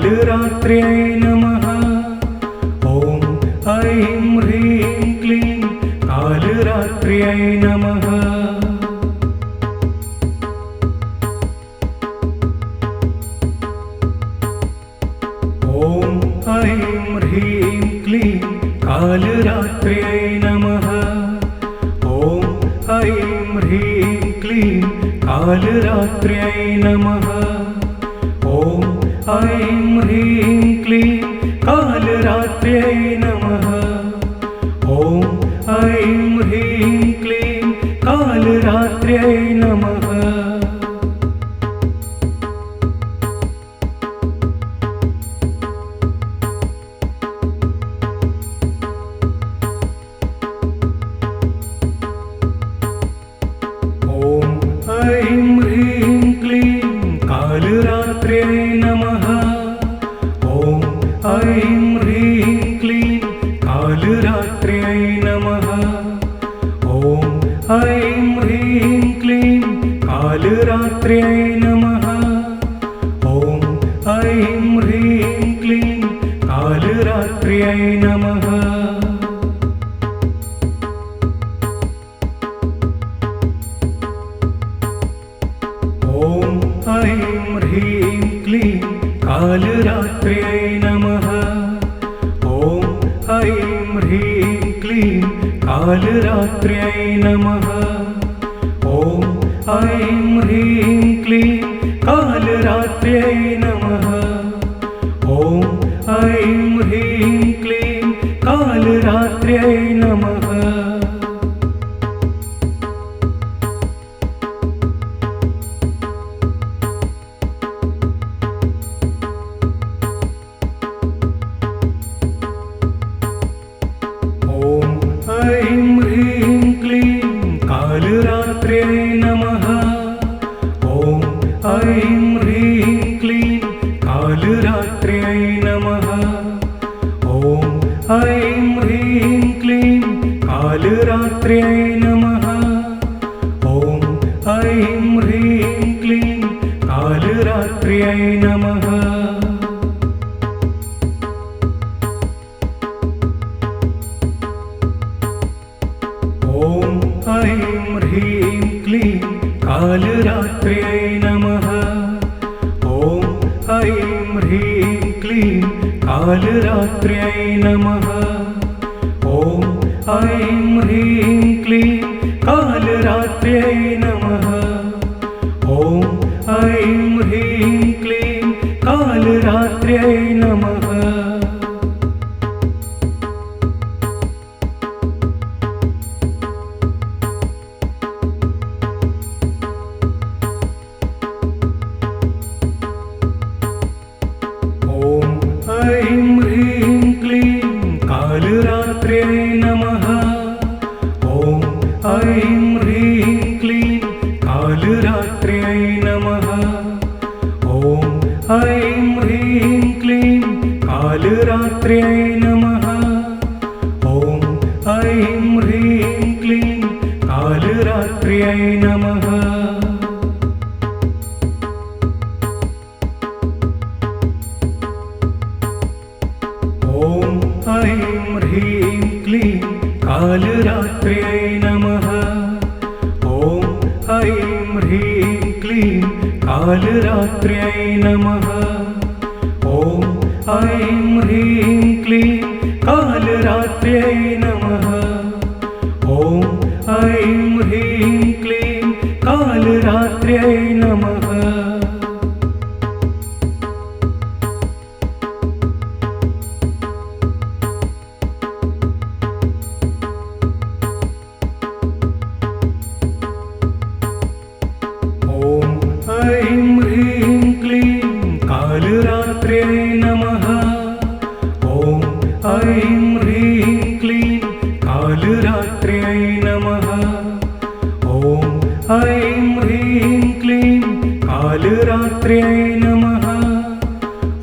कालरात्र्यै नमः। ॐ ऐं ह्रीं क्लीं कालरात्र्यै नमः। ॐ ऐं ह्रीं क्लीं कालरात्र्यै नमः। ॐ ऐं ह्रीं क्लीं कालरात्र्यै नमः। ॐ ऐं ह्रीं क्लीं कालरात्र्यै नमः। ॐ ऐं ह्रीं क्लीं कालरात्र्यै नमः। ऐं ह्रीं क्लीं कालरात्र्यै नमः। ॐ ऐं ह्रीं क्लीं कालरात्र्यै नमः। ॐ ऐं ह्रीं क्लीं कालरात्र्यै नमः। ॐ ऐं ह्रीं क्लीं कालरात्र्यै नमः। ॐ ऐं ह्रीं क्लीं कालरात्र्यै नमः। ॐ ऐं ह्रीं क्लीं कालरात्र्यै नमः। ॐ ऐं ह्रीं क्लीं कालरात्र्यै नमः। ॐ ऐं ह्रीं क्लीं कालरात्र्यै नमः। ऐं ह्रीं क्लीं कालरात्र्यै नमः। ॐ ऐं ह्रीं क्लीं कालरात्र्यै नमः। ॐ ऐं ह्रीं क्लीं कालरात्र्यै नमः। ॐ ऐं ह्रीं क्लीं कालरात्र्यै नमः। ॐ ऐं ह्रीं क्लीं कालरात्र्यै नमः। ॐ ऐं ह्रीं क्लीं कालरात्र्यै नमः। ॐ ऐं ह्रीं क्लीं कालरात्र्यै नमः। ॐ ऐं ह्रीं क्लीं कालरात्र्यै नमः। ऐं ह्रीं क्लीं कालरात्र्यै नमः। ॐ ऐं ह्रीं क्लीं कालरात्र्यै नमः। ॐ ऐं ह्रीं क्लीं कालरात्र्यै नमः। ॐ ऐं ह्रीं क्लीं कालरात्र्यै नमः। ॐ ऐं ह्रीं क्लीं कालरात्र्यै नमः। ॐ ऐं ह्रीं क्लीं कालरात्र्यै नमः। ॐ ऐं ह्रीं क्लीं कालरात्र्यै नमः। ॐ ऐं ह्रीं क्लीं कालरात्र्यै नमः। ऐं ह्रीं क्लीं कालरात्र्यै नमः। ॐ ऐं ह्रीं क्लीं कालरात्र्यै नमः। ॐ ऐं ह्रीं क्लीं कालरात्र्यै नमः।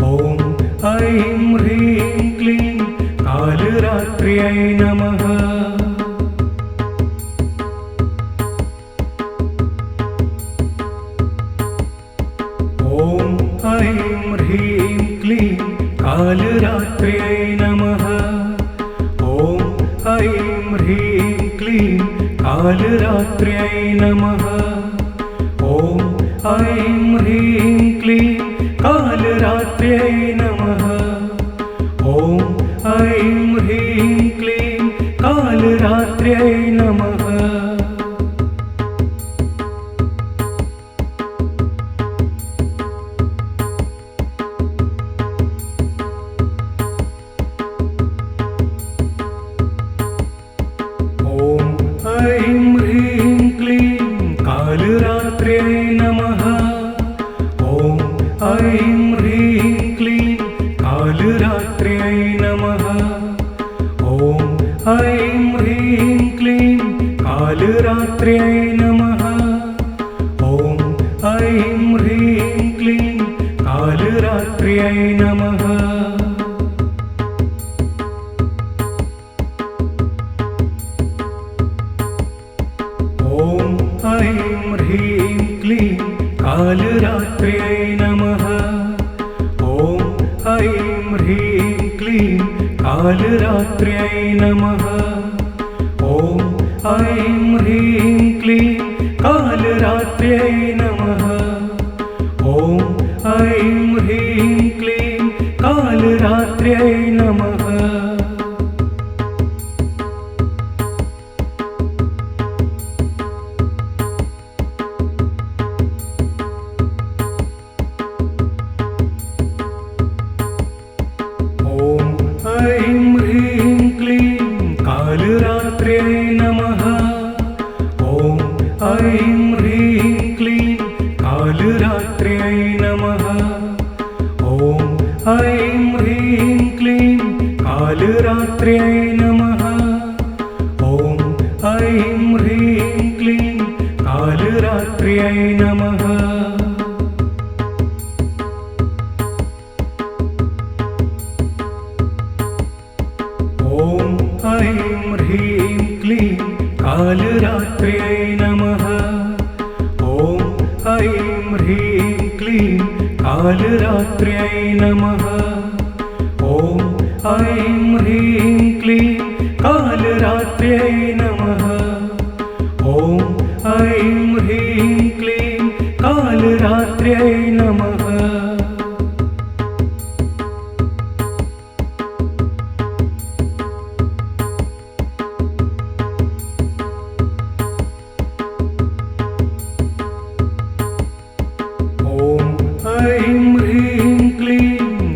ॐ ऐं ह्रीं क्लीं कालरात्र्यै नमः। ॐ ऐं ह्रीं क्लीं कालरात्र्यै नमः। ॐ ऐं ह्रीं क्लीं कालरात्र्यै नमः। ॐ ऐं ह्रीं क्लीं कालरात्र्यै नमः। ॐ ऐं ह्रीं क्लीं कालरात्र्यै नमः। ऐं ह्रीं क्लीं कालरात्र्यै नमः। ॐ ऐं ह्रीं क्लीं कालरात्र्यै नमः। ॐ ऐं ह्रीं क्लीं कालरात्र्यै नमः। ॐ ऐं ह्रीं क्लीं कालरात्र्यै नमः। ॐ ऐं ह्रीं क्लीं कालरात्र्यै नमः। ॐ ऐं ह्रीं क्लीं कालरात्र्यै नमः। ॐ ऐं ह्रीं क्लीं कालरात्र्यै नमः। ॐ ऐं ह्रीं क्लीं कालरात्र्यै नमः। ऐं ह्रीं क्लीं कालरात्र्यै नमः। ॐ ऐं ह्रीं क्लीं कालरात्र्यै नमः। ॐ ऐं ह्रीं क्लीं कालरात्र्यै नमः। ॐ ऐं ह्रीं क्लीं कालरात्र्यै नमः। ॐ ऐं ह्रीं क्लीं कालरात्र्यै नमः। ॐ ऐं ह्रीं क्लीं कालरात्र्यै नमः। ॐ ऐं ह्रीं क्लीं कालरात्र्यै नमः। ॐ ऐं ह्रीं क्लीं कालरात्र्यै नमः। ऐं ह्रीं क्लीं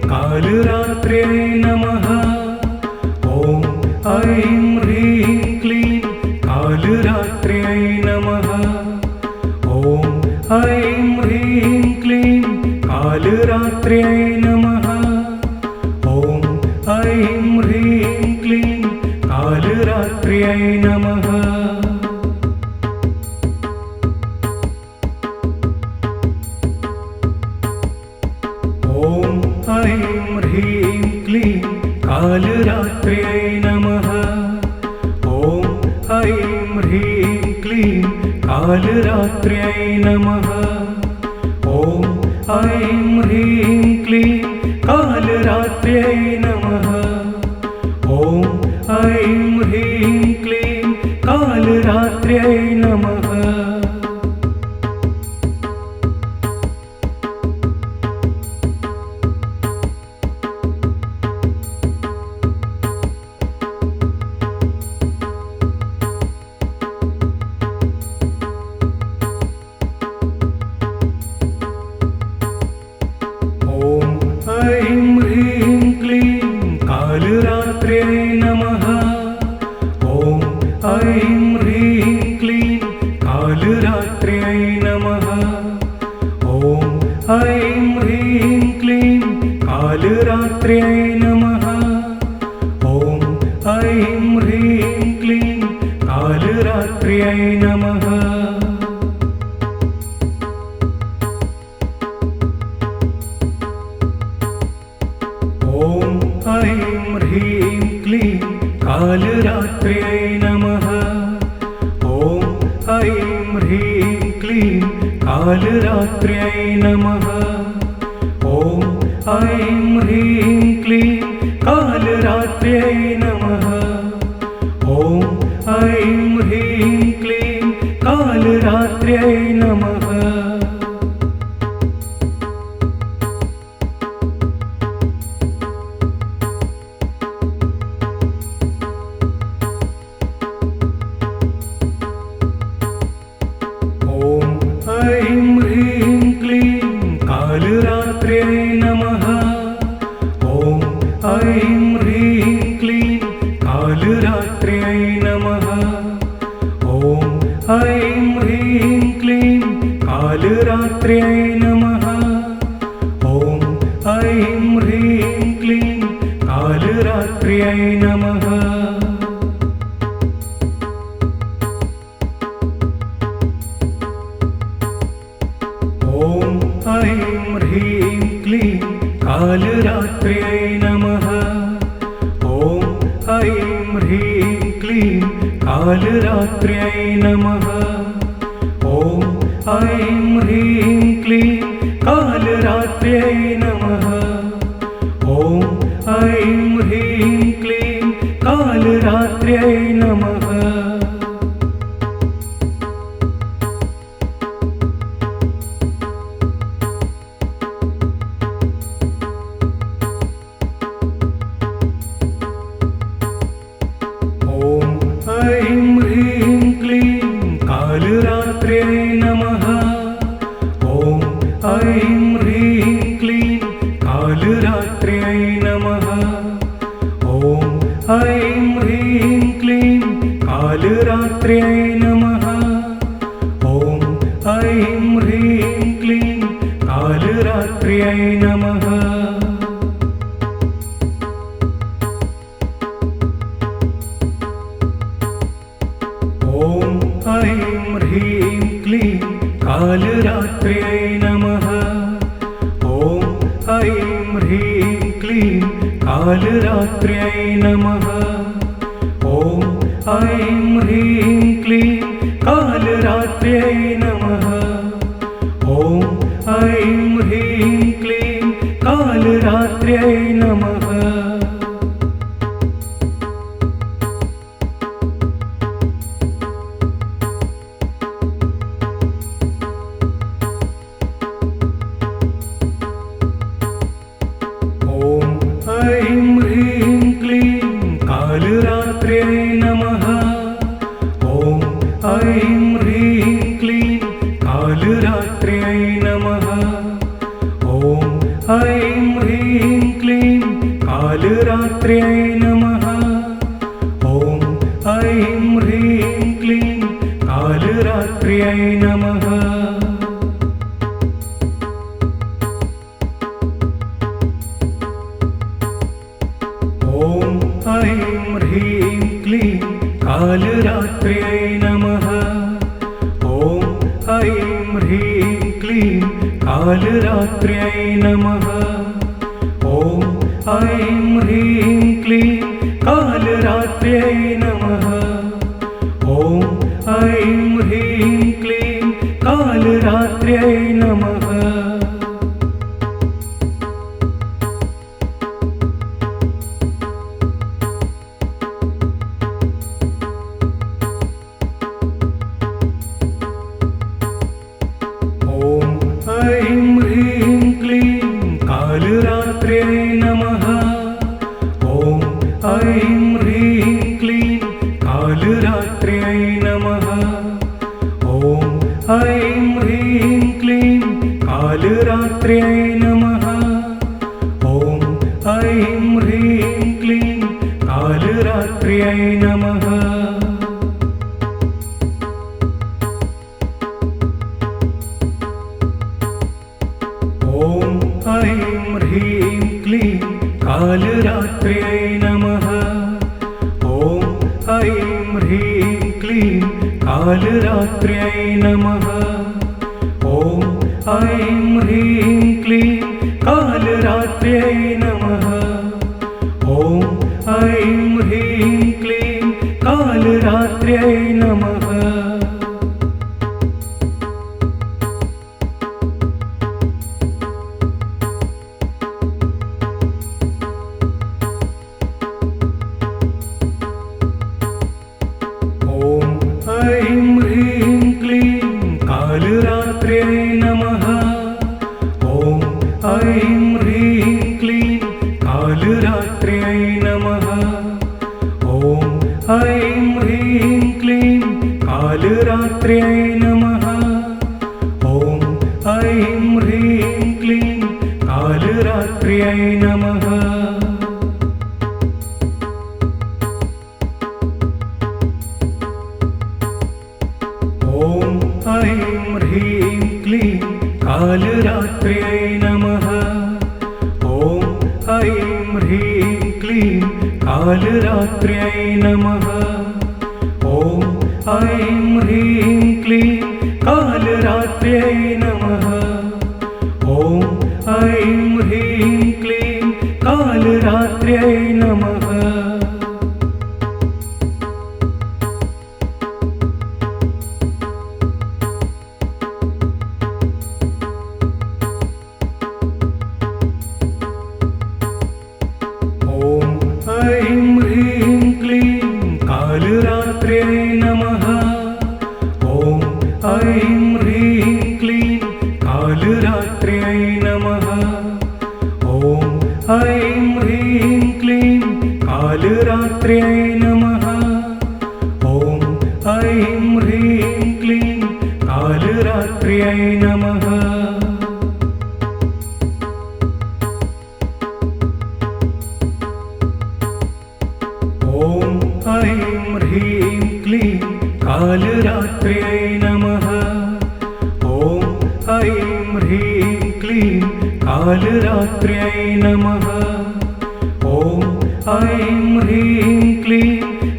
कालरात्र्यै नमः। ॐ ऐं ह्रीं क्लीं कालरात्र्यै नमः। ॐ ऐं ह्रीं क्लीं कालरात्र्यै नमः। ॐ ऐं ह्रीं क्लीं कालरात्र्यै नमः। ॐ ऐं ह्रीं क्लीं कालरात्र्यै नमः। ॐ ऐं ह्रीं क्लीं कालरात्र्यै नमः। ॐ ऐं ह्रीं क्लीं कालरात्र्यै नमः। ॐ ऐं ह्रीं क्लीं कालरात्र्यै नमः। ऐं ह्रीं क्लीं कालरात्र्यै नमः। ॐ ऐं ह्रीं क्लीं कालरात्र्यै नमः। ॐ ऐं ह्रीं क्लीं कालरात्र्यै नमः। ॐ ऐं ह्रीं क्लीं कालरात्र्यै नमः। ॐ ऐं ह्रीं क्लीं कालरात्र्यै नमः। ॐ ऐं ह्रीं क्लीं कालरात्र्यै नमः। ॐ ऐं ह्रीं क्लीं कालरात्र्यै नमः। ॐ ऐं ह्रीं क्लीं कालरात्र्यै नमः। ऐं ह्रीं क्लीं कालरात्र्यै नमः। ॐ ऐं ह्रीं क्लीं कालरात्र्यै नमः। ॐ ऐं ह्रीं क्लीं कालरात्र्यै नमः। ॐ ऐं ह्रीं क्लीं कालरात्र्यै नमः। ॐ ऐं ह्रीं क्लीं कालरात्र्यै नमः। ॐ ऐं ह्रीं क्लीं कालरात्र्यै नमः। ऐं ह्रीं क्लीं कालरात्र्यै नमः। ॐ ऐं ह्रीं क्लीं कालरात्र्यै नमः। ॐ ऐं ह्रीं क्लीं कालरात्र्यै नमः। ॐ ऐं ह्रीं क्लीं कालरात्र्यै नमः। ॐ ऐं ह्रीं क्लीं कालरात्र्यै नमः। ॐ ऐं ह्रीं क्लीं कालरात्र्यै नमः। ऐं ह्रीं क्लीं कालरात्र्यै नमः। ॐ ऐं ह्रीं क्लीं कालरात्र्यै नमः। ॐ ऐं ह्रीं क्लीं कालरात्र्यै नमः। ॐ ऐं ह्रीं क्लीं कालरात्र्यै नमः। ॐ ऐं ह्रीं क्लीं कालरात्र्यै नमः। ॐ ऐं ह्रीं क्लीं कालरात्र्यै नमः। ऐं ह्रीं क्लीं कालरात्र्यै नमः। ॐ ऐं ह्रीं क्लीं कालरात्र्यै नमः। ॐ ऐं ह्रीं क्लीं कालरात्र्यै नमः। ॐ ऐं ह्रीं क्लीं कालरात्र्यै नमः। ॐ ऐं ह्रीं क्लीं कालरात्र्यै नमः। ॐ ऐं ह्रीं क्लीं कालरात्र्यै नमः। ॐ कालरात्र्यै नमः। ॐ ऐं ह्रीं क्लीं कालरात्र्यै नमः। ॐ ऐं ह्रीं क्लीं कालरात्र्यै नमः। ॐ ऐं ह्रीं क्लीं कालरात्र्यै नमः। ॐ ऐं ह्रीं क्लीं कालरात्र्यै नमः। ॐ ऐं ह्रीं क्लीं कालरात्र्यै नमः। ॐ ऐं ह्रीं क्लीं कालरात्र्यै नमः। ऐं ह्रीं क्लीं कालरात्र्यै नमः। ॐ ऐं ह्रीं क्लीं कालरात्र्यै नमः। ॐ ऐं ह्रीं क्लीं कालरात्र्यै नमः। ॐ ऐं ह्रीं क्लीं कालरात्र्यै नमः। ॐ ऐं ह्रीं क्लीं कालरात्र्यै नमः। ॐ ऐं ह्रीं क्लीं कालरात्र्यै नमः। ॐ ऐं ह्रीं क्लीं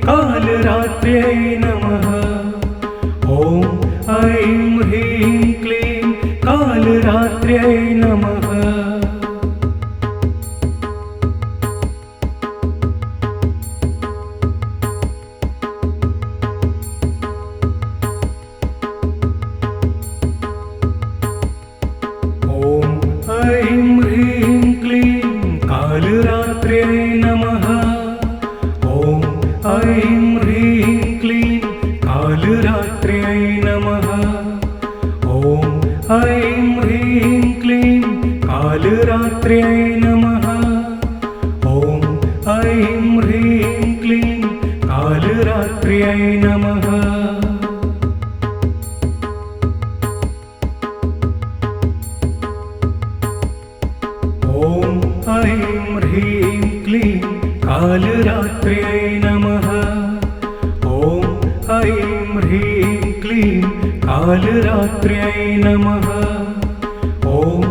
कालरात्र्यै नमः। ॐ ऐं ह्रीं क्लीं कालरात्र्यै नमः। ऐं ह्रीं क्लीं कालरात्र्यै नमः। ॐ ऐं ह्रीं क्लीं कालरात्र्यै नमः। ॐ ऐं ह्रीं क्लीं कालरात्र्यै नमः। ॐ ऐं ह्रीं क्लीं कालरात्र्यै नमः। ॐ ऐं ह्रीं क्लीं कालरात्र्यै नमः। ॐ ऐं ह्रीं क्लीं कालरात्र्यै नमः। ॐ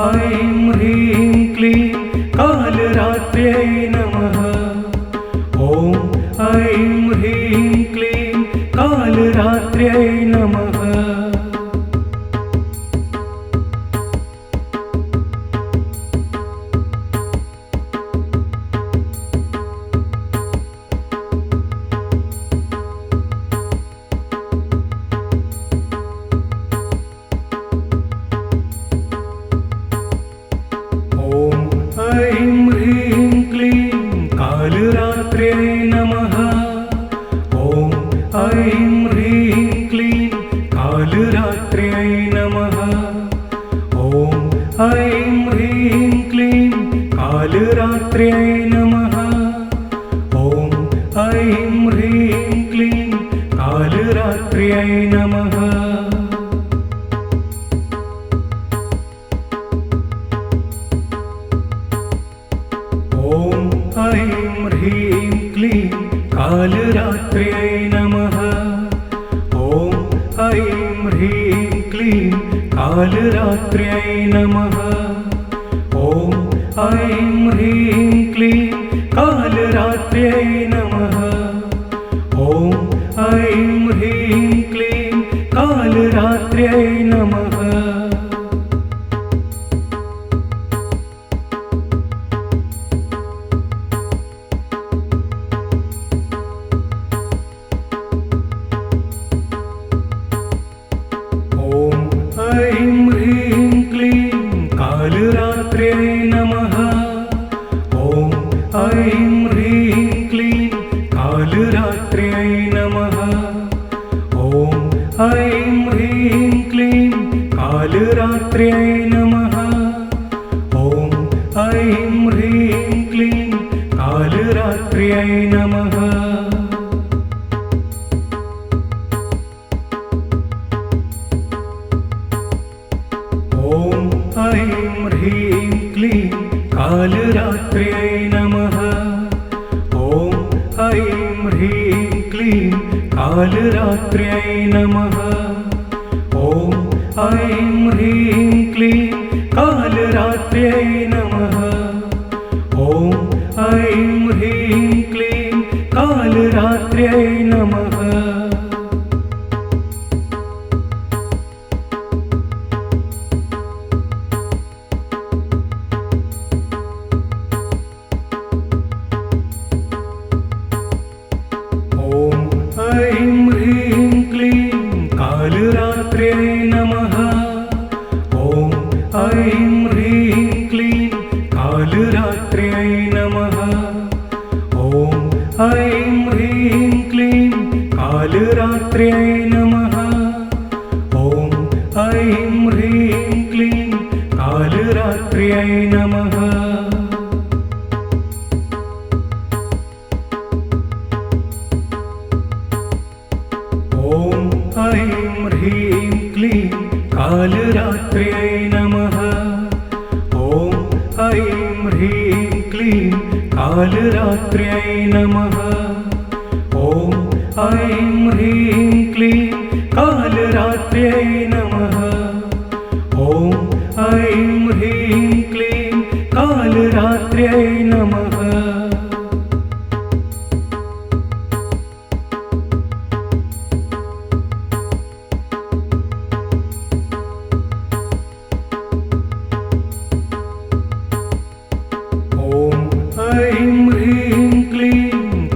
ऐं ह्रीं क्लीं कालरात्र्यै नमः। ॐ ऐं ह्रीं क्लीं कालरात्र्यै नमः। ऐं ह्रीं क्लीं कालरात्र्यै नमः। ॐ ऐं ह्रीं क्लीं कालरात्र्यै नमः। ॐ ऐं ह्रीं क्लीं कालरात्र्यै नमः। ॐ ऐं ह्रीं क्लीं कालरात्र्यै नमः। ॐ ऐं ह्रीं क्लीं कालरात्र्यै नमः। ॐ ऐं ह्रीं क्लीं कालरात्र्यै नमः। ॐ ऐं ह्रीं क्लीं कालरात्र्यै नमः। ॐ ऐं ह्रीं क्लीं कालरात्र्यै नमः। ऐं ह्रीं क्लीं कालरात्र्यै नमः। ॐ ऐं ह्रीं क्लीं कालरात्र्यै नमः। ॐ ऐं ह्रीं क्लीं कालरात्र्यै नमः। ॐ ऐं ह्रीं क्लीं कालरात्र्यै नमः। ॐ ऐं ह्रीं क्लीं कालरात्र्यै नमः। ॐ ऐं ह्रीं क्लीं कालरात्र्यै नमः। ॐ ऐं ह्रीं क्लीं कालरात्र्यै नमः। ॐ ऐं ह्रीं क्लीं कालरात्र्यै नमः। ऐं ह्रीं क्लीं कालरात्र्यै नमः। ॐ ऐं ह्रीं क्लीं कालरात्र्यै नमः। ॐ ऐं ह्रीं क्लीं कालरात्र्यै नमः। ॐ ऐं ह्रीं क्लीं कालरात्र्यै नमः। ॐ ऐं ह्रीं क्लीं कालरात्र्यै नमः। ॐ ऐं ह्रीं क्लीं कालरात्र्यै नमः।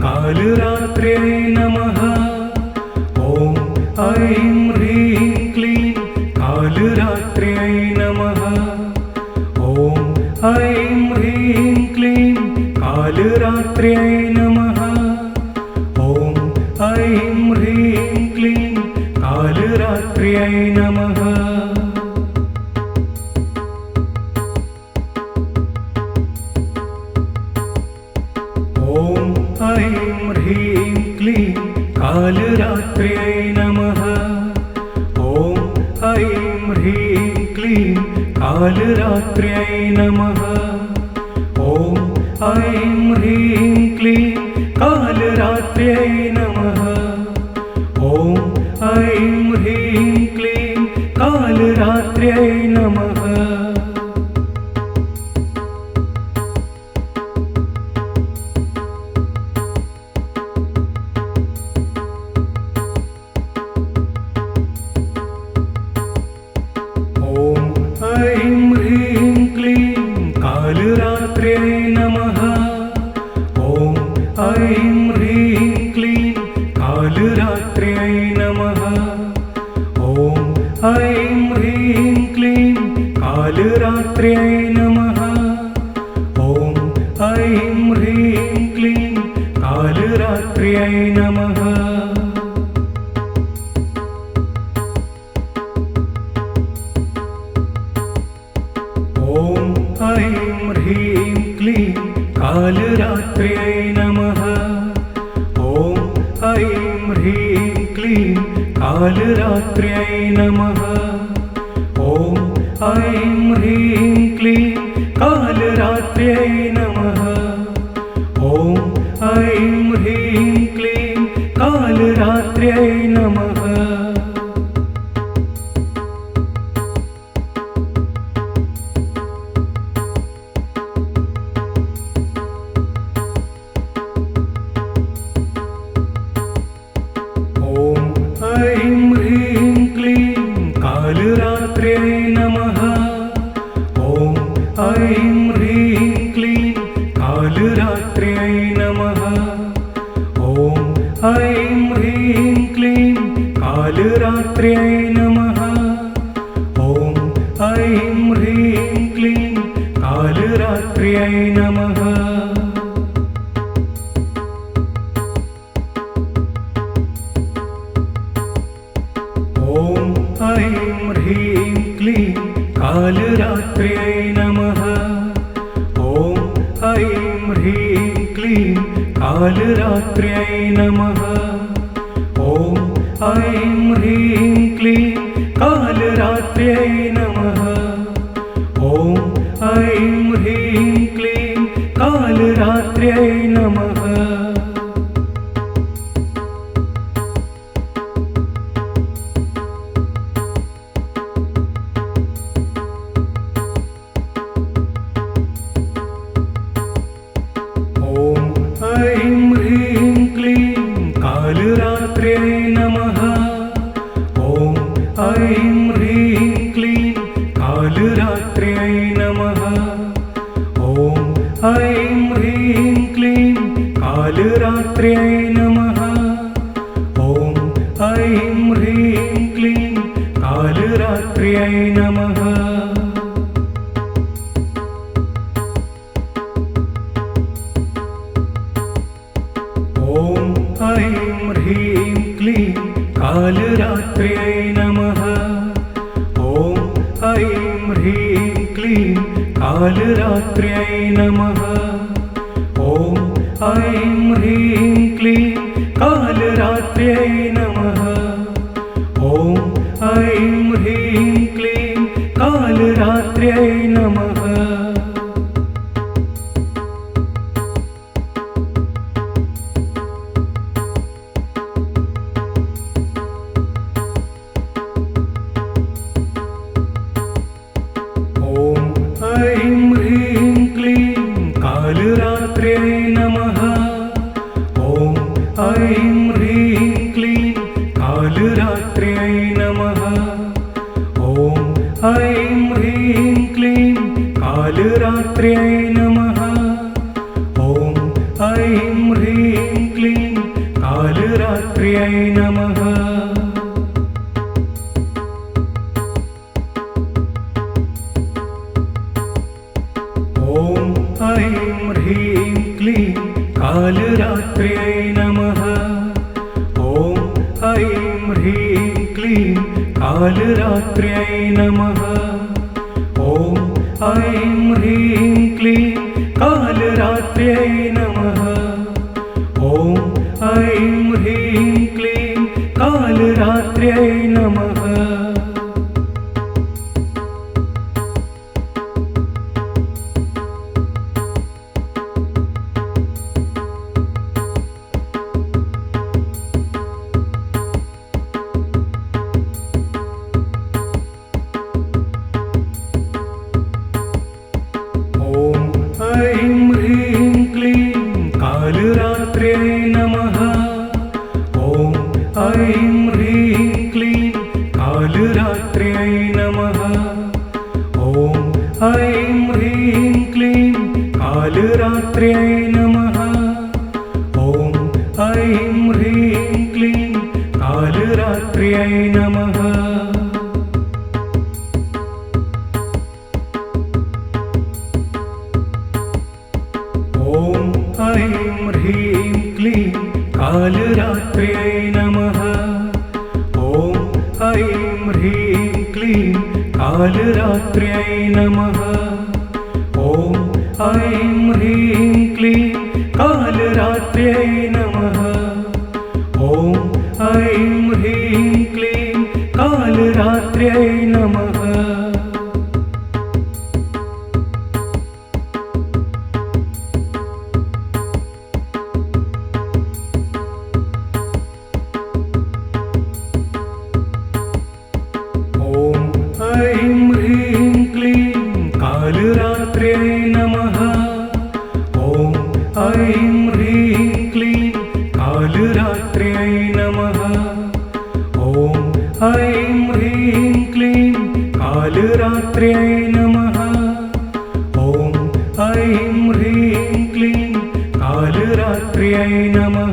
कालरात्र्यै नमः। ॐ ऐं ह्रीं क्लीं कालरात्र्यै नमः। ॐ ऐं ह्रीं क्लीं कालरात्र्यै नमः। ॐ ऐं ह्रीं क्लीं कालरात्र्यै नमः। ॐ ऐं ह्रीं क्लीं कालरात्र्यै नमः। ॐ ऐं ह्रीं क्लीं कालरात्र्यै नमः। ॐ ऐं ह्रीं क्लीं कालरात्र्यै नमः। ॐ ऐं ह्रीं क्लीं कालरात्र्यै नमः। कालरात्र्यै नमः। ॐ ऐं ह्रीं क्लीं कालरात्र्यै नमः। ॐ ऐं ह्रीं क्लीं कालरात्र्यै नमः। ॐ ऐं ह्रीं क्लीं कालरात्र्यै नमः। ॐ ऐं ह्रीं क्लीं कालरात्र्यै नमः। ॐ ऐं ह्रीं क्लीं कालरात्र्यै नमः। ॐ ऐं ह्रीं क्लीं कालरात्र्यै नमः। ॐ ऐं ह्रीं क्लीं कालरात्र्यै नमः। कालरात्र्यै नमः। ॐ ऐं ह्रीं क्लीं कालरात्र्यै नमः। ॐ ऐं ह्रीं क्लीं कालरात्र्यै नमः। ॐ ऐं ह्रीं क्लीं कालरात्र्यै नमः। ॐ ऐं ह्रीं क्लीं कालरात्र्यै नमः। ॐ ऐं ह्रीं क्लीं कालरात्र्यै नमः। ॐ ऐं ह्रीं क्लीं कालरात्र्यै नमः। ॐ ऐं ह्रीं क्लीं कालरात्र्यै नमः। कालरात्र्यै नमः। ॐ ऐं ह्रीं क्लीं कालरात्र्यै नमः। ॐ ऐं ह्रीं क्लीं कालरात्र्यै नमः। ॐ ऐं ह्रीं क्लीं कालरात्र्यै नमः। ॐ ऐं ह्रीं क्लीं कालरात्र्यै नमः। ॐ ऐं ह्रीं क्लीं कालरात्र्यै नमः। ॐ ऐं ह्रीं क्लीं कालरात्र्यै नमः। ॐ ऐं ह्रीं क्लीं कालरात्र्यै नमः। ऐं ह्रीं क्लीं कालरात्र्यै नमः। ॐ ऐं ह्रीं क्लीं कालरात्र्यै नमः। ॐ ऐं ह्रीं क्लीं कालरात्र्यै नमः। ॐ ऐं ह्रीं क्लीं कालरात्र्यै नमः। ॐ ऐं ह्रीं क्लीं कालरात्र्यै नमः। ॐ ऐं ह्रीं क्लीं कालरात्र्यै नमः। ॐ ऐं ह्रीं क्लीं कालरात्र्यै नमः। ॐ ऐं ह्रीं क्लीं कालरात्र्यै नमः। ऐं ह्रीं क्लीं कालरात्र्यै नमः। ॐ ऐं ह्रीं क्लीं कालरात्र्यै नमः। ॐ ऐं ह्रीं क्लीं कालरात्र्यै नमः। ॐ ऐं ह्रीं क्लीं कालरात्र्यै नमः। ॐ ऐं ह्रीं क्लीं कालरात्र्यै नमः। ॐ ऐं ह्रीं क्लीं कालरात्र्यै नमः। ॐ ऐं ह्रीं क्लीं कालरात्र्यै नमः। ॐ ऐं ह्रीं क्लीं कालरात्र्यै नमः। ऐं ह्रीं क्लीं कालरात्र्यै नमः। ॐ ऐं ह्रीं क्लीं कालरात्र्यै नमः। ॐ ऐं ह्रीं क्लीं कालरात्र्यै नमः। ॐ ऐं ह्रीं क्लीं कालरात्र्यै नमः।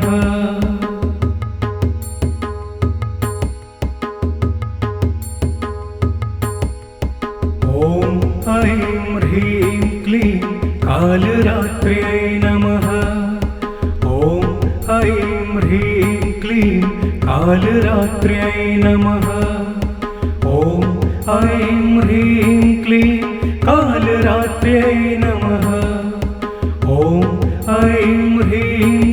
ॐ ऐं ह्रीं क्लीं कालरात्र्यै नमः। ॐ ऐं ह्रीं क्लीं कालरात्र्यै नमः। ॐ ऐं ह्रीं क्लीं कालरात्र्यै नमः। ॐ ऐं ह्रीं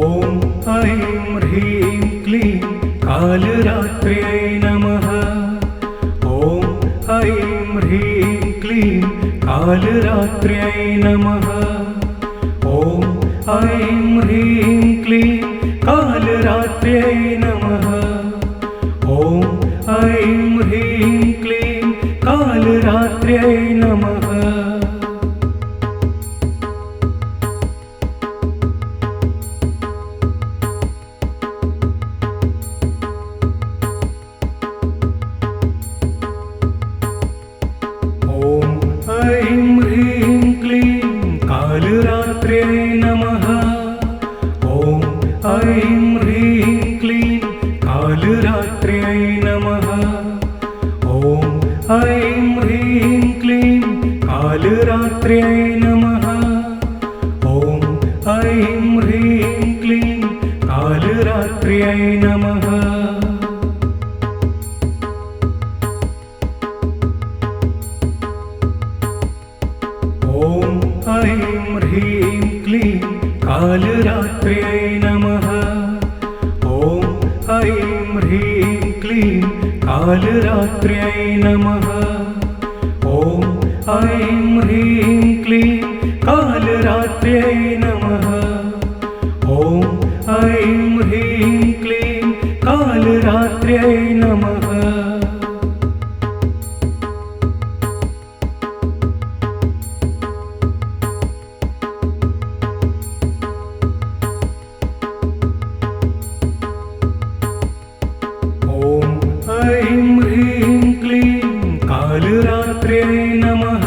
ॐ ऐं ह्रीं क्लीं कालरात्र्यै नमः। ॐ ऐं ह्रीं क्लीं कालरात्र्यै नमः। ॐ ऐं ह्रीं क्लीं कालरात्र्यै नमः। ॐ ऐं ह्रीं क्लीं कालरात्र्यै नमः। ॐ ऐं ह्रीं क्लीं कालरात्र्यै नमः। ॐ ऐं ह्रीं क्लीं कालरात्र्यै नमः। ॐ ऐं ह्रीं क्लीं कालरात्र्यै नमः। ॐ ऐं ह्रीं क्लीं कालरात्र्यै नमः। ऐं ह्रीं क्लीं कालरात्र्यै नमः। ॐ ऐं ह्रीं क्लीं कालरात्र्यै नमः। ॐ ऐं ह्रीं क्लीं कालरात्र्यै नमः। ॐ ऐं ह्रीं क्लीं कालरात्र्यै नमः। कालरात्र्यै नमः।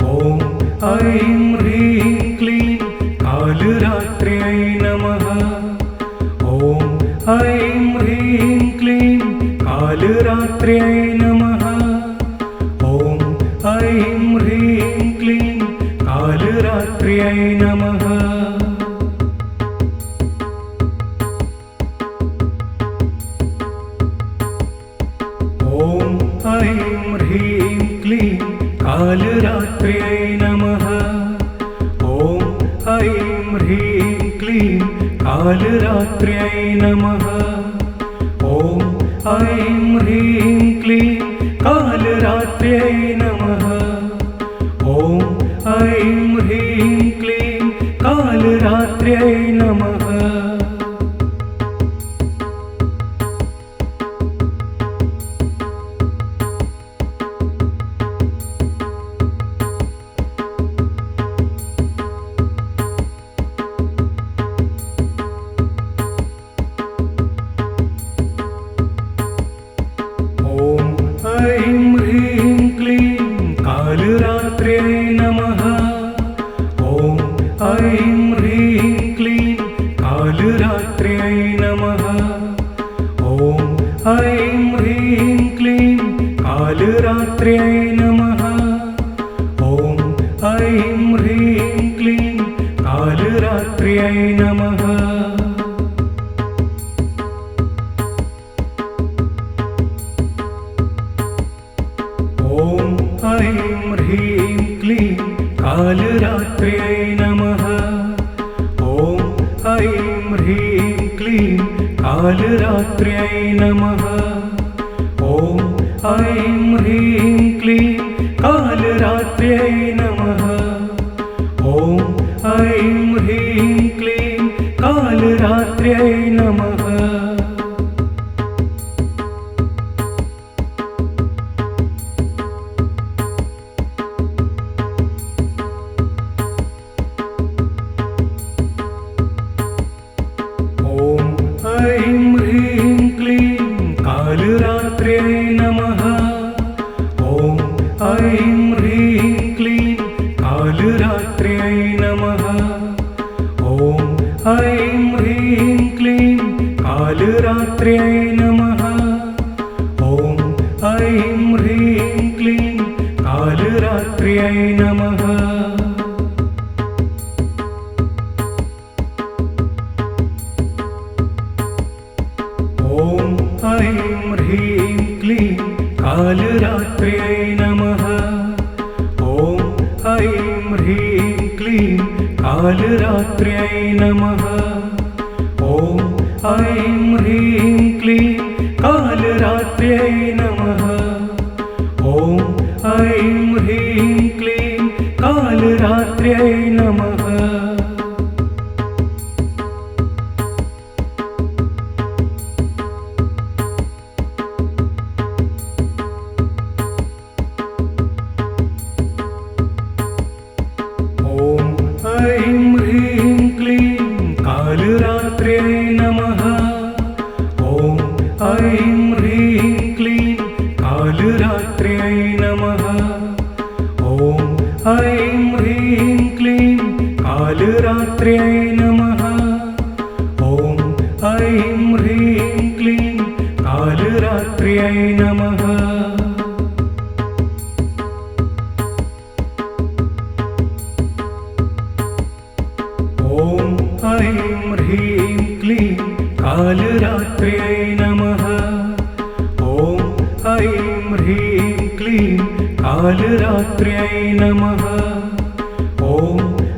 ॐ ऐं ह्रीं क्लीं कालरात्र्यै नमः। ॐ ऐं ह्रीं क्लीं कालरात्र्यै नमः। ॐ ऐं ह्रीं क्लीं कालरात्र्यै नमः। ॐ ऐं ह्रीं क्लीं कालरात्र्यै नमः। ॐ ऐं ह्रीं क्लीं कालरात्र्यै नमः। ॐ ऐं ह्रीं क्लीं कालरात्र्यै नमः। ॐ ऐं ह्रीं क्लीं कालरात्र्यै नमः। कालरात्र्यै नमः। ॐ ऐं ह्रीं क्लीं कालरात्र्यै नमः। ॐ ऐं ह्रीं क्लीं कालरात्र्यै नमः। ॐ ऐं ह्रीं क्लीं कालरात्र्यै नमः। ॐ ऐं ह्रीं क्लीं कालरात्र्यै नमः। ॐ ऐं ह्रीं क्लीं कालरात्र्यै नमः। ॐ ऐं ह्रीं क्लीं कालरात्र्यै नमः। ॐ ऐं ह्रीं क्लीं कालरात्र्यै नमः। कालरात्र्यै नमः। ॐ ऐं ह्रीं क्लीं कालरात्र्यै नमः। ॐ ऐं ह्रीं क्लीं कालरात्र्यै नमः। ॐ ऐं ह्रीं क्लीं कालरात्र्यै नमः। ॐ ऐं ह्रीं क्लीं कालरात्र्यै नमः। ॐ ऐं ह्रीं क्लीं कालरात्र्यै नमः। ॐ ऐं ह्रीं क्लीं कालरात्र्यै नमः। ॐ ऐं ह्रीं क्लीं कालरात्र्यै नमः। कालरात्र्यै नमः। ॐ ऐं ह्रीं क्लीं कालरात्र्यै नमः। ॐ ऐं ह्रीं क्लीं कालरात्र्यै नमः। ॐ ऐं ह्रीं क्लीं कालरात्र्यै नमः। ॐ ऐं ह्रीं क्लीं कालरात्र्यै नमः। ॐ ऐं ह्रीं क्लीं कालरात्र्यै नमः।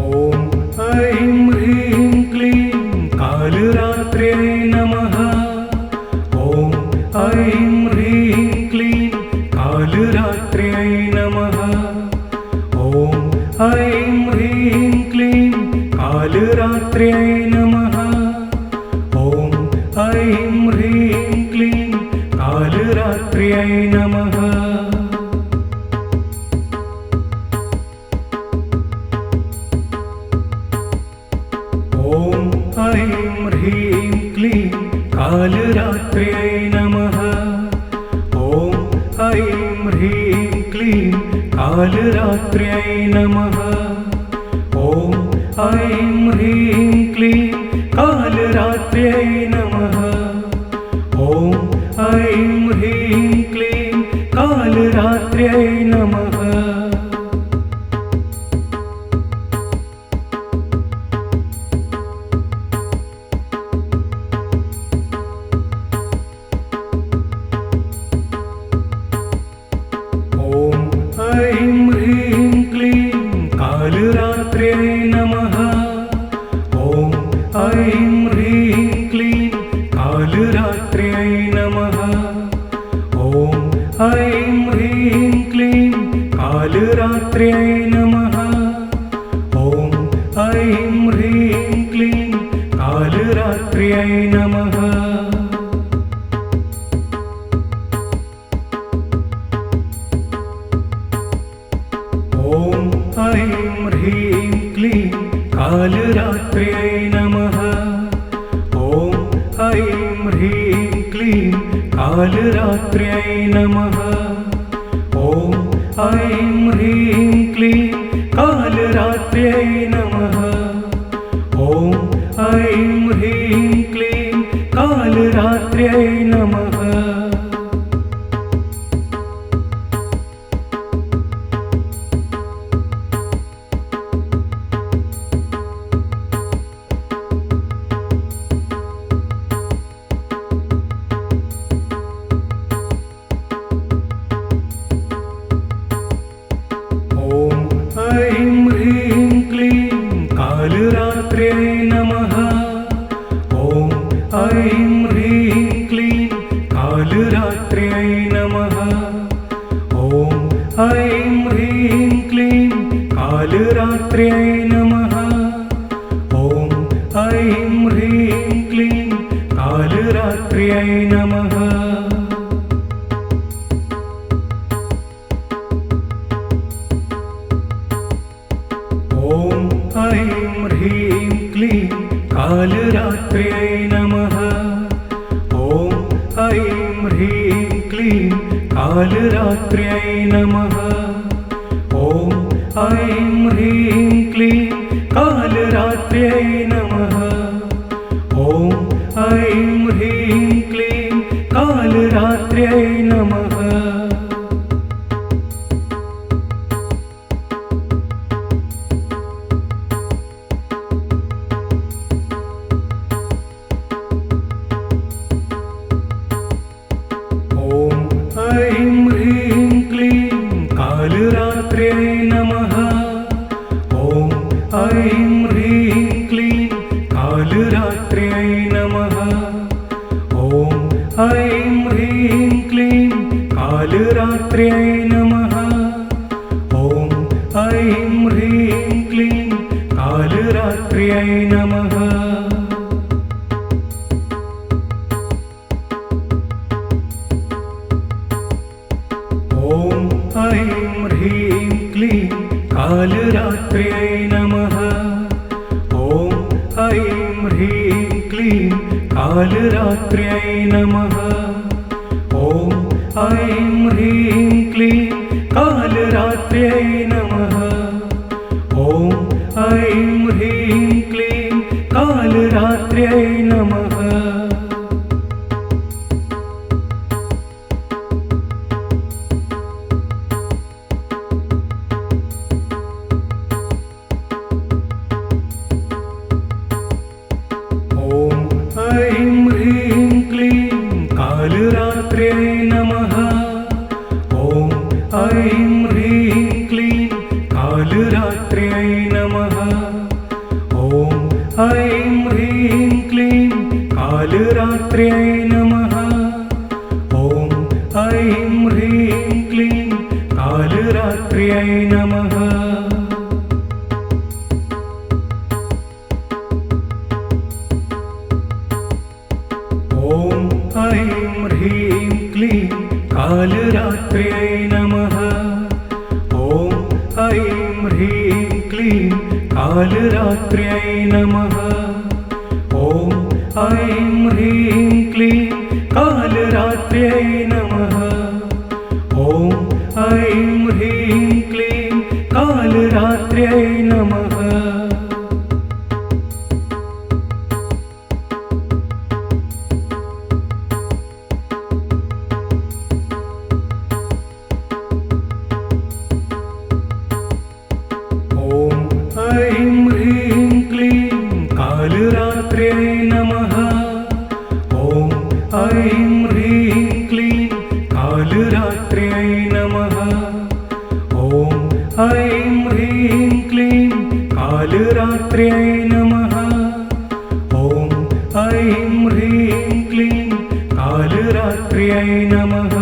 ॐ ऐं ह्रीं क्लीं कालरात्र्यै नमः। ॐ ऐं ह्रीं क्लीं कालरात्र्यै नमः। ॐ ऐं ह्रीं क्लीं कालरात्र्यै नमः। ॐ ऐं ह्रीं क्लीं कालरात्र्यै नमः। ॐ ऐं ह्रीं क्लीं कालरात्र्यै नमः। ॐ ऐं ह्रीं क्लीं कालरात्र्यै नमः। ॐ ऐं ह्रीं क्लीं कालरात्र्यै नमः। ॐ ऐं ह्रीं क्लीं कालरात्र्यै नमः। ऐं ह्रीं क्लीं कालरात्र्यै नमः। ॐ ऐं ह्रीं क्लीं कालरात्र्यै नमः। ॐ ऐं ह्रीं क्लीं कालरात्र्यै नमः। ॐ ऐं ह्रीं क्लीं कालरात्र्यै नमः। ॐ ऐं ह्रीं क्लीं कालरात्र्यै नमः। कालरात्र्यै नमः। ॐ ऐं ह्रीं क्लीं कालरात्र्यै नमः। ॐ ऐं ह्रीं क्लीं कालरात्र्यै नमः। ॐ ऐं ह्रीं क्लीं कालरात्र्यै नमः। ॐ ऐं ह्रीं क्लीं कालरात्र्यै नमः। ॐ ऐं ह्रीं क्लीं कालरात्र्यै नमः। ॐ ऐं ह्रीं क्लीं कालरात्र्यै नमः। ॐ ऐं ह्रीं क्लीं कालरात्र्यै नमः। कालरात्र्यै नमः। ॐ ऐं ह्रीं क्लीं कालरात्र्यै नमः। ॐ ऐं ह्रीं क्लीं कालरात्र्यै नमः। ॐ ऐं ह्रीं क्लीं कालरात्र्यै नमः। ॐ ऐं ह्रीं क्लीं कालरात्र्यै नमः। ॐ ऐं ह्रीं क्लीं कालरात्र्यै नमः। ॐ ऐं ह्रीं क्लीं कालरात्र्यै नमः। ॐ ऐं ह्रीं क्लीं कालरात्र्यै नमः। कालरात्र्यै नमः। ॐ ऐं ह्रीं क्लीं कालरात्र्यै नमः। ॐ ऐं ह्रीं क्लीं कालरात्र्यै नमः। ॐ ऐं ह्रीं क्लीं कालरात्र्यै नमः। ॐ ऐं ह्रीं क्लीं कालरात्र्यै नमः। ॐ ऐं ह्रीं क्लीं कालरात्र्यै नमः। ॐ ऐं ह्रीं क्लीं कालरात्र्यै नमः। ॐ ऐं ह्रीं क्लीं कालरात्र्यै नमः। कालरात्र्यै नमः। ॐ ऐं ह्रीं क्लीं कालरात्र्यै नमः। ॐ ऐं ह्रीं क्लीं कालरात्र्यै नमः। ॐ ऐं ह्रीं क्लीं कालरात्र्यै नमः।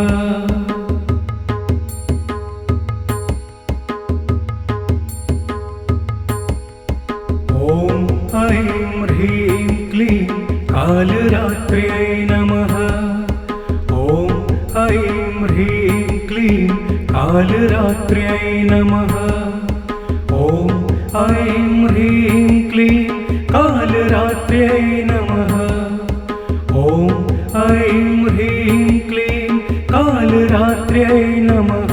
ॐ ऐं ह्रीं क्लीं कालरात्र्यै नमः। ॐ ऐं ह्रीं क्लीं कालरात्र्यै नमः। ॐ ऐं ह्रीं क्लीं कालरात्र्यै नमः। ॐ ऐं ह्रीं क्लीं कालरात्र्यै नमः।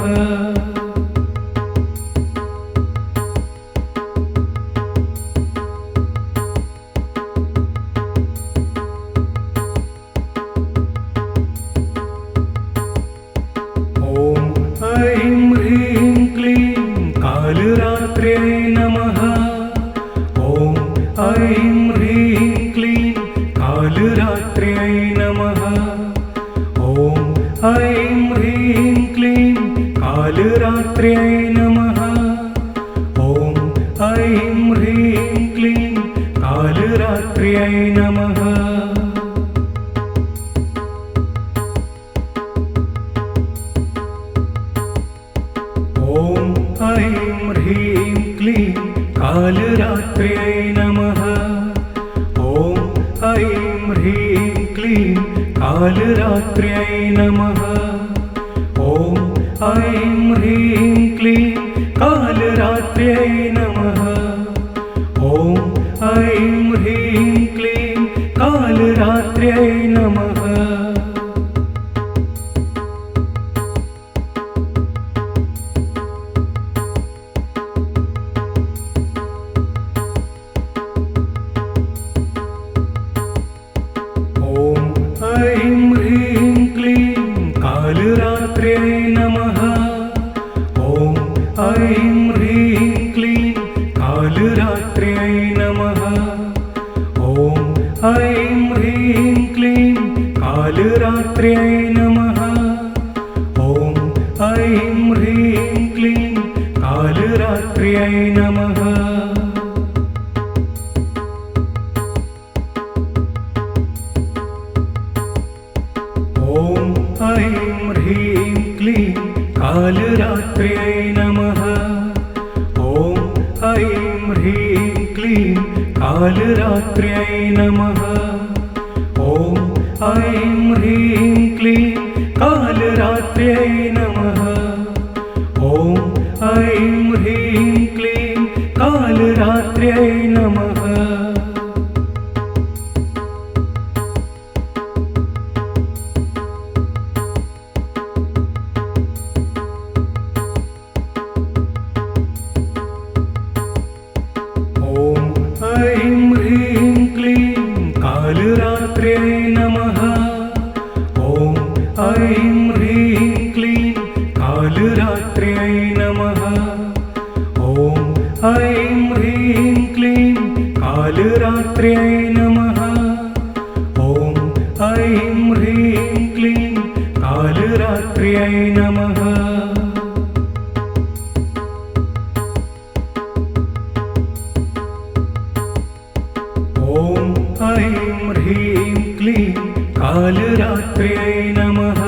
कालरात्र्यै नमः। ॐ ऐं ह्रीं क्लीं कालरात्र्यै नमः। ॐ ऐं ह्रीं क्लीं कालरात्र्यै नमः। ॐ ऐं ह्रीं क्लीं कालरात्र्यै नमः। ॐ ऐं ह्रीं क्लीं कालरात्र्यै नमः। ॐ ऐं ह्रीं क्लीं कालरात्र्यै नमः। ॐ ऐं ह्रीं क्लीं कालरात्र्यै नमः। ॐ ऐं ह्रीं क्लीं कालरात्र्यै नमः। कालरात्र्यै नमः। ॐ ऐं ह्रीं क्लीं कालरात्र्यै नमः। ॐ ऐं ह्रीं क्लीं कालरात्र्यै नमः। ॐ ऐं ह्रीं क्लीं कालरात्र्यै नमः। ॐ ऐं ह्रीं क्लीं कालरात्र्यै नमः। ॐ ऐं ह्रीं क्लीं कालरात्र्यै नमः। ॐ ऐं ह्रीं क्लीं कालरात्र्यै नमः। ॐ ऐं ह्रीं क्लीं कालरात्र्यै नमः। कालरात्र्यै नमः। ॐ ऐं ह्रीं क्लीं कालरात्र्यै नमः। ॐ ऐं ह्रीं क्लीं कालरात्र्यै नमः। ॐ ऐं ह्रीं क्लीं कालरात्र्यै नमः। ॐ ऐं ह्रीं क्लीं कालरात्र्यै नमः।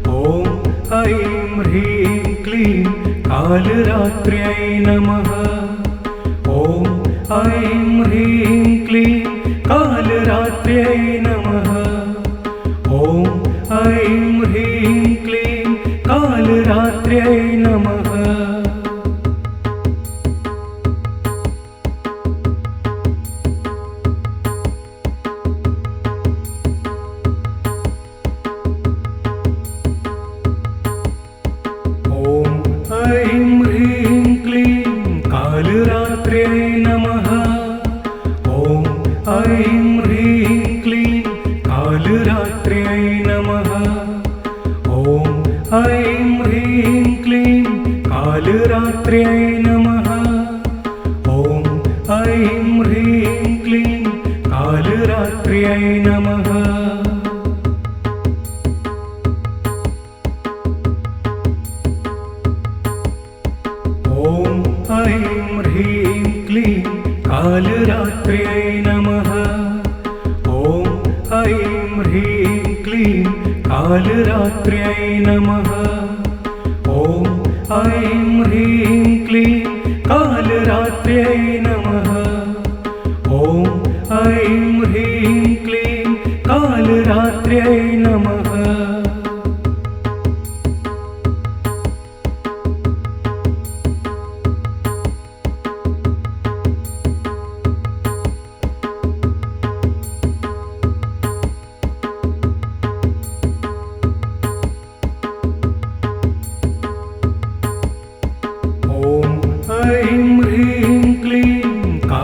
ॐ ऐं ह्रीं क्लीं कालरात्र्यै नमः। ॐ ऐं ह्रीं क्लीं कालरात्र्यै नमः। ॐ ऐं ह्रीं क्लीं कालरात्र्यै नमः। कालरात्र्यै नमः। ॐ ऐं ह्रीं क्लीं कालरात्र्यै नमः। ॐ ऐं ह्रीं क्लीं कालरात्र्यै नमः। ॐ ऐं ह्रीं क्लीं कालरात्र्यै नमः। ॐ ऐं ह्रीं क्लीं कालरात्र्यै नमः। ॐ ऐं ह्रीं क्लीं कालरात्र्यै नमः। ॐ ऐं ह्रीं क्लीं कालरात्र्यै नमः।